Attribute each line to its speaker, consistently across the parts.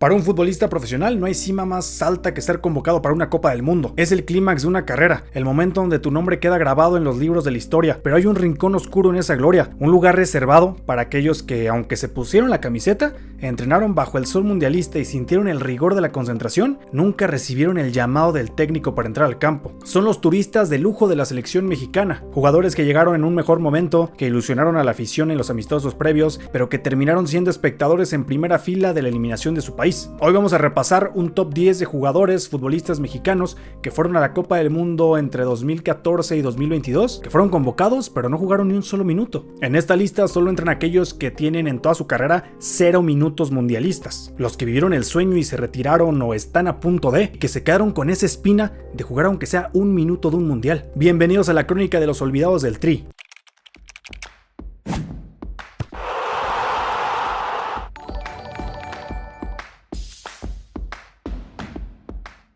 Speaker 1: Para un futbolista profesional no hay cima más alta que ser convocado para una Copa del Mundo. Es el clímax de una carrera, el momento donde tu nombre queda grabado en los libros de la historia, pero hay un rincón oscuro en esa gloria, un lugar reservado para aquellos que, aunque se pusieron la camiseta, entrenaron bajo el sol mundialista y sintieron el rigor de la concentración, nunca recibieron el llamado del técnico para entrar al campo. Son los turistas de lujo de la selección mexicana, jugadores que llegaron en un mejor momento, que ilusionaron a la afición en los amistosos previos, pero que terminaron siendo espectadores en primera fila de la eliminación de su país. Hoy vamos a repasar un top 10 de jugadores, futbolistas mexicanos que fueron a la Copa del Mundo entre 2014 y 2022, que fueron convocados pero no jugaron ni un solo minuto. En esta lista solo entran aquellos que tienen en toda su carrera 0 minutos mundialistas, los que vivieron el sueño y se retiraron o están a punto de, que se quedaron con esa espina de jugar aunque sea un minuto de un mundial. Bienvenidos a la crónica de los olvidados del Tri.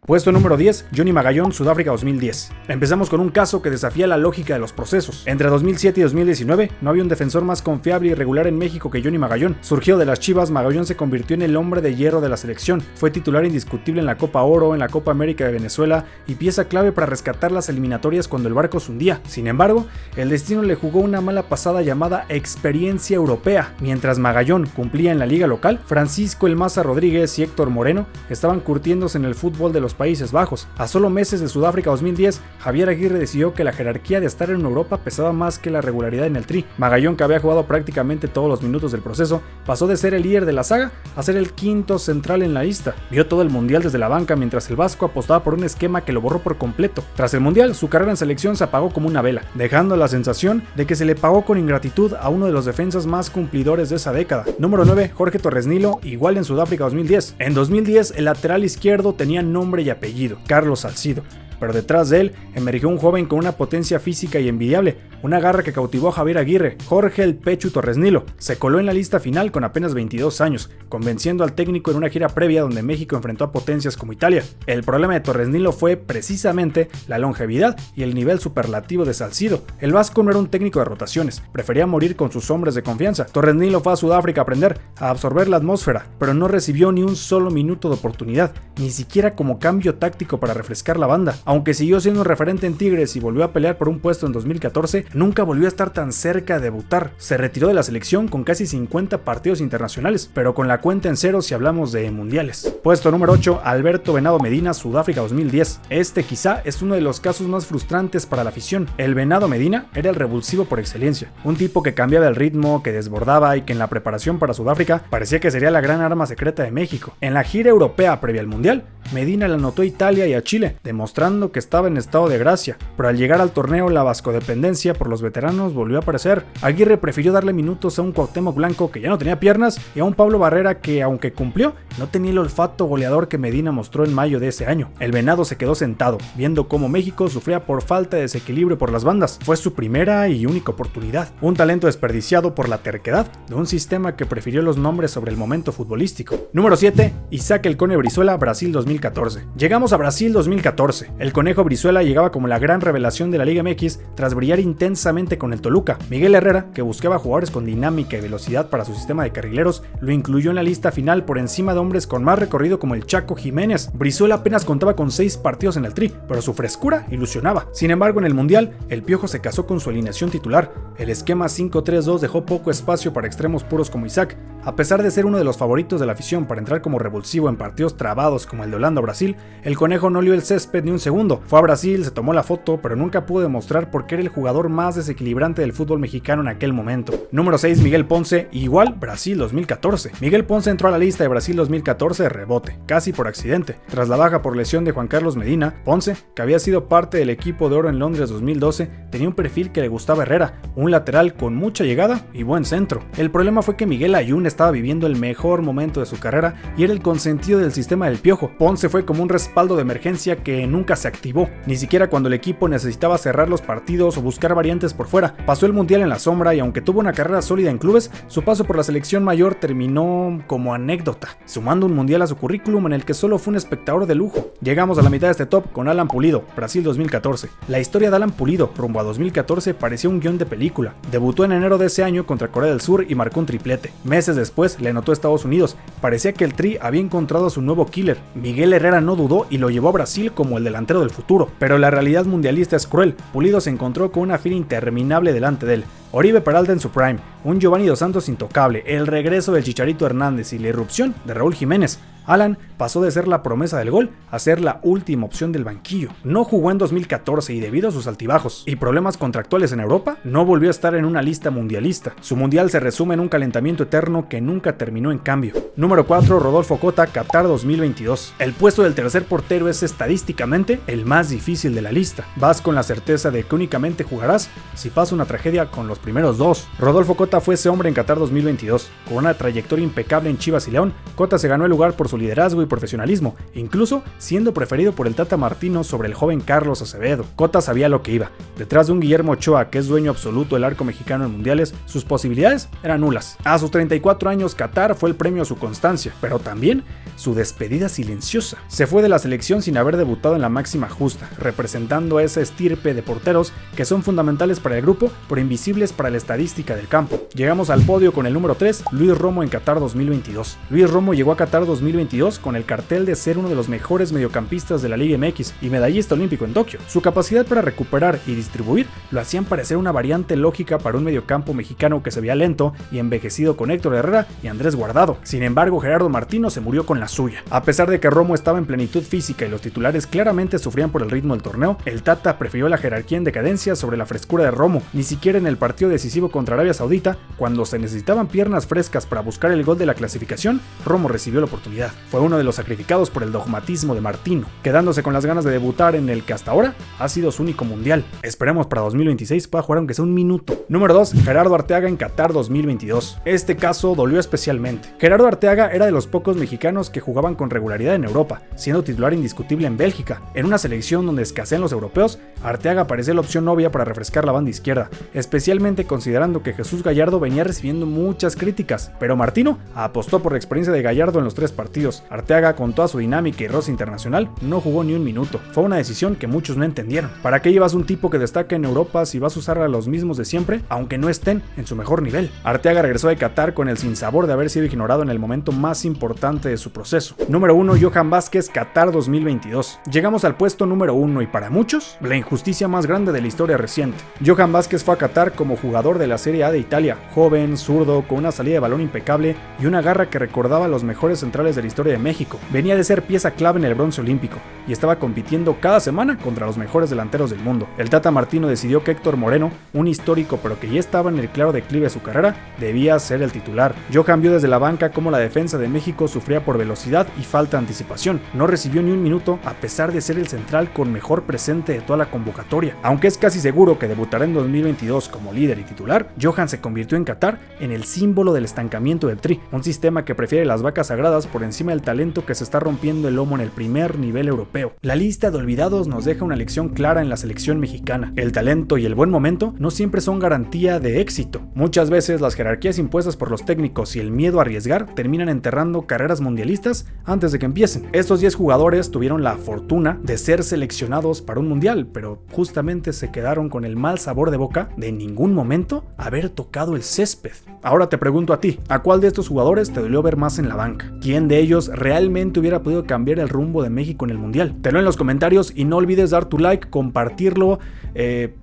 Speaker 1: Puesto número 10, Johnny Magallón, Sudáfrica 2010. Empezamos con un caso que desafía la lógica de los procesos. Entre 2007 y 2019, no había un defensor más confiable y regular en México que Johnny Magallón. Surgido de las Chivas, Magallón se convirtió en el hombre de hierro de la selección. Fue titular indiscutible en la Copa Oro, en la Copa América de Venezuela y pieza clave para rescatar las eliminatorias cuando el barco se hundía. Sin embargo, el destino le jugó una mala pasada llamada experiencia europea. Mientras Magallón cumplía en la liga local, Francisco El Maza Rodríguez y Héctor Moreno estaban curtiéndose en el fútbol de los Países Bajos. A solo meses de Sudáfrica 2010, Javier Aguirre decidió que la jerarquía de estar en Europa pesaba más que la regularidad en el Tri. Magallón, que había jugado prácticamente todos los minutos del proceso, pasó de ser el líder de la saga a ser el quinto central en la lista. Vio todo el mundial desde la banca mientras el vasco apostaba por un esquema que lo borró por completo. Tras el mundial, su carrera en selección se apagó como una vela, dejando la sensación de que se le pagó con ingratitud a uno de los defensas más cumplidores de esa década. Número 9, Jorge Torres Nilo, igual en Sudáfrica 2010. En 2010, el lateral izquierdo tenía nombre y apellido, Carlos Salcido, pero detrás de él emergió un joven con una potencia física y envidiable, una garra que cautivó a Javier Aguirre. Jorge El Pechu Torres Nilo se coló en la lista final con apenas 22 años, convenciendo al técnico en una gira previa donde México enfrentó a potencias como Italia. El problema de Torres Nilo fue precisamente la longevidad y el nivel superlativo de Salcido. El vasco no era un técnico de rotaciones, prefería morir con sus hombres de confianza. Torres Nilo fue a Sudáfrica a aprender, a absorber la atmósfera, pero no recibió ni un solo minuto de oportunidad, ni siquiera como cambio táctico para refrescar la banda. Aunque siguió siendo un referente en Tigres y volvió a pelear por un puesto en 2014, nunca volvió a estar tan cerca de debutar. Se retiró de la selección con casi 50 partidos internacionales, pero con la cuenta en cero si hablamos de mundiales. Puesto número 8, Alberto Venado Medina, Sudáfrica 2010. Este quizá es uno de los casos más frustrantes para la afición. El Venado Medina era el revulsivo por excelencia, un tipo que cambiaba el ritmo, que desbordaba y que en la preparación para Sudáfrica parecía que sería la gran arma secreta de México. En la gira europea previa al mundial, Medina le anotó a Italia y a Chile, demostrando que estaba en estado de gracia, pero al llegar al torneo la vascodependencia por los veteranos volvió a aparecer. Aguirre prefirió darle minutos a un Cuauhtémoc Blanco que ya no tenía piernas y a un Pablo Barrera que, aunque cumplió, no tenía el olfato goleador que Medina mostró en mayo de ese año. El Venado se quedó sentado, viendo cómo México sufría por falta de desequilibrio por las bandas. Fue su primera y única oportunidad. Un talento desperdiciado por la terquedad de un sistema que prefirió los nombres sobre el momento futbolístico. Número 7, Isaac El Cone Brizuela, Brasil 2014. Llegamos a Brasil 2014. El Conejo Brizuela llegaba como la gran revelación de la Liga MX tras brillar intensamente con el Toluca. Miguel Herrera, que buscaba jugadores con dinámica y velocidad para su sistema de carrileros, lo incluyó en la lista final por encima de hombres con más recorrido como el Chaco Jiménez. Brizuela apenas contaba con 6 partidos en el Tri, pero su frescura ilusionaba. Sin embargo, en el Mundial, el Piojo se casó con su alineación titular. El esquema 5-3-2 dejó poco espacio para extremos puros como Isaac. A pesar de ser uno de los favoritos de la afición para entrar como revulsivo en partidos trabados como el de Holanda-Brasil, el Conejo no olió el césped ni un segundo. Fue a Brasil, se tomó la foto, pero nunca pudo demostrar por qué era el jugador más desequilibrante del fútbol mexicano en aquel momento. Número 6, Miguel Ponce, igual Brasil 2014. Miguel Ponce entró a la lista de Brasil 2014 de rebote, casi por accidente. Tras la baja por lesión de Juan Carlos Medina, Ponce, que había sido parte del equipo de oro en Londres 2012, tenía un perfil que le gustaba a Herrera, un lateral con mucha llegada y buen centro. El problema fue que Miguel Ayun estaba viviendo el mejor momento de su carrera y era el consentido del sistema del Piojo. Ponce 11 fue como un respaldo de emergencia que nunca se activó, ni siquiera cuando el equipo necesitaba cerrar los partidos o buscar variantes por fuera. Pasó el mundial en la sombra y aunque tuvo una carrera sólida en clubes, su paso por la selección mayor terminó como anécdota, sumando un mundial a su currículum en el que solo fue un espectador de lujo. Llegamos a la mitad de este top con Alan Pulido, Brasil 2014. La historia de Alan Pulido rumbo a 2014 parecía un guión de película. Debutó en enero de ese año contra Corea del Sur y marcó un triplete. Meses después le anotó a Estados Unidos. Parecía que el Tri había encontrado a su nuevo killer. Miguel Herrera no dudó y lo llevó a Brasil como el delantero del futuro. Pero la realidad mundialista es cruel. Pulido se encontró con una fila interminable delante de él. Oribe Peralta en su prime, un Giovanni Dos Santos intocable, el regreso del Chicharito Hernández y la irrupción de Raúl Jiménez. Alan pasó de ser la promesa del gol a ser la última opción del banquillo. No jugó en 2014 y debido a sus altibajos y problemas contractuales en Europa, no volvió a estar en una lista mundialista. Su mundial se resume en un calentamiento eterno que nunca terminó en cambio. Número 4, Rodolfo Cota, Qatar 2022. El puesto del tercer portero es estadísticamente el más difícil de la lista. Vas con la certeza de que únicamente jugarás si pasa una tragedia con los primeros dos. Rodolfo Cota fue ese hombre en Qatar 2022. Con una trayectoria impecable en Chivas y León, Cota se ganó el lugar por su liderazgo y profesionalismo, incluso siendo preferido por el Tata Martino sobre el joven Carlos Acevedo. Cota sabía lo que iba. Detrás de un Guillermo Ochoa, que es dueño absoluto del arco mexicano en mundiales, sus posibilidades eran nulas. A sus 34 años, Qatar fue el premio a su constancia, pero también su despedida silenciosa. Se fue de la selección sin haber debutado en la máxima justa, representando a esa estirpe de porteros que son fundamentales para el grupo, pero invisibles para la estadística del campo. Llegamos al podio con el número 3, Luis Romo en Qatar 2022. Luis Romo llegó a Qatar 2022 con el cartel de ser uno de los mejores mediocampistas de la Liga MX y medallista olímpico en Tokio. Su capacidad para recuperar y distribuir lo hacían parecer una variante lógica para un mediocampo mexicano que se veía lento y envejecido con Héctor Herrera y Andrés Guardado. Sin embargo, Gerardo Martino se murió con la suya. A pesar de que Romo estaba en plenitud física y los titulares claramente sufrían por el ritmo del torneo, el Tata prefirió la jerarquía en decadencia sobre la frescura de Romo. Ni siquiera en el partido decisivo contra Arabia Saudita, cuando se necesitaban piernas frescas para buscar el gol de la clasificación, Romo recibió la oportunidad. Fue uno de los sacrificados por el dogmatismo de Martino, quedándose con las ganas de debutar en el que hasta ahora ha sido su único mundial. Esperemos para 2026 pueda jugar aunque sea un minuto. Número 2, Gerardo Arteaga en Qatar 2022. Este caso dolió especialmente. Gerardo Arteaga era de los pocos mexicanos que jugaban con regularidad en Europa, siendo titular indiscutible en Bélgica. En una selección donde escasean los europeos, Arteaga parecía la opción obvia para refrescar la banda izquierda, especialmente considerando que Jesús Gallardo venía recibiendo muchas críticas, pero Martino apostó por la experiencia de Gallardo en los 3 partidos. Arteaga, con toda su dinámica y roce internacional, no jugó ni un minuto. Fue una decisión que muchos no entendieron. ¿Para qué llevas un tipo que destaca en Europa si vas a usar a los mismos de siempre, aunque no estén en su mejor nivel? Arteaga regresó de Qatar con el sinsabor de haber sido ignorado en el momento más importante de su proceso. Número 1, Johan Vázquez, Qatar 2022. Llegamos al puesto número 1 y para muchos, la injusticia más grande de la historia reciente. Johan Vázquez fue a Qatar como jugador de la Serie A de Italia, joven, zurdo, con una salida de balón impecable y una garra que recordaba a los mejores centrales de la historia de México. Venía de ser pieza clave en el bronce olímpico y estaba compitiendo cada semana contra los mejores delanteros del mundo. El Tata Martino decidió que Héctor Moreno, un histórico pero que ya estaba en el claro declive de su carrera, debía ser el titular. Johan vio desde la banca cómo la defensa de México sufría por velocidad y falta de anticipación. No recibió ni un minuto a pesar de ser el central con mejor presente de toda la convocatoria. Aunque es casi seguro que debutará en 2022 como líder y titular, Johan se convirtió en Qatar en el símbolo del estancamiento del Tri, un sistema que prefiere las vacas sagradas por encima del talento que se está rompiendo el lomo en el primer nivel europeo. La lista de olvidados nos deja una lección clara en la selección mexicana. El talento y el buen momento no siempre son garantía de éxito. Muchas veces las jerarquías impuestas por los técnicos y el miedo a arriesgar terminan enterrando carreras mundialistas antes de que empiecen. Estos 10 jugadores tuvieron la fortuna de ser seleccionados para un mundial, pero justamente se quedaron con el mal sabor de boca de en ningún momento haber tocado el césped. Ahora te pregunto a ti, ¿a cuál de estos jugadores te dolió ver más en la banca? ¿Quién de ellos realmente hubiera podido cambiar el rumbo de México en el mundial? Te lo en los comentarios y no olvides dar tu like, compartirlo,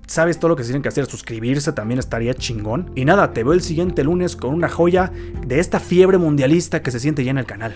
Speaker 1: sabes todo lo que se tienen que hacer, suscribirse también estaría chingón. Y nada, te veo el siguiente lunes con una joya de esta fiebre mundialista que se siente ya en el canal.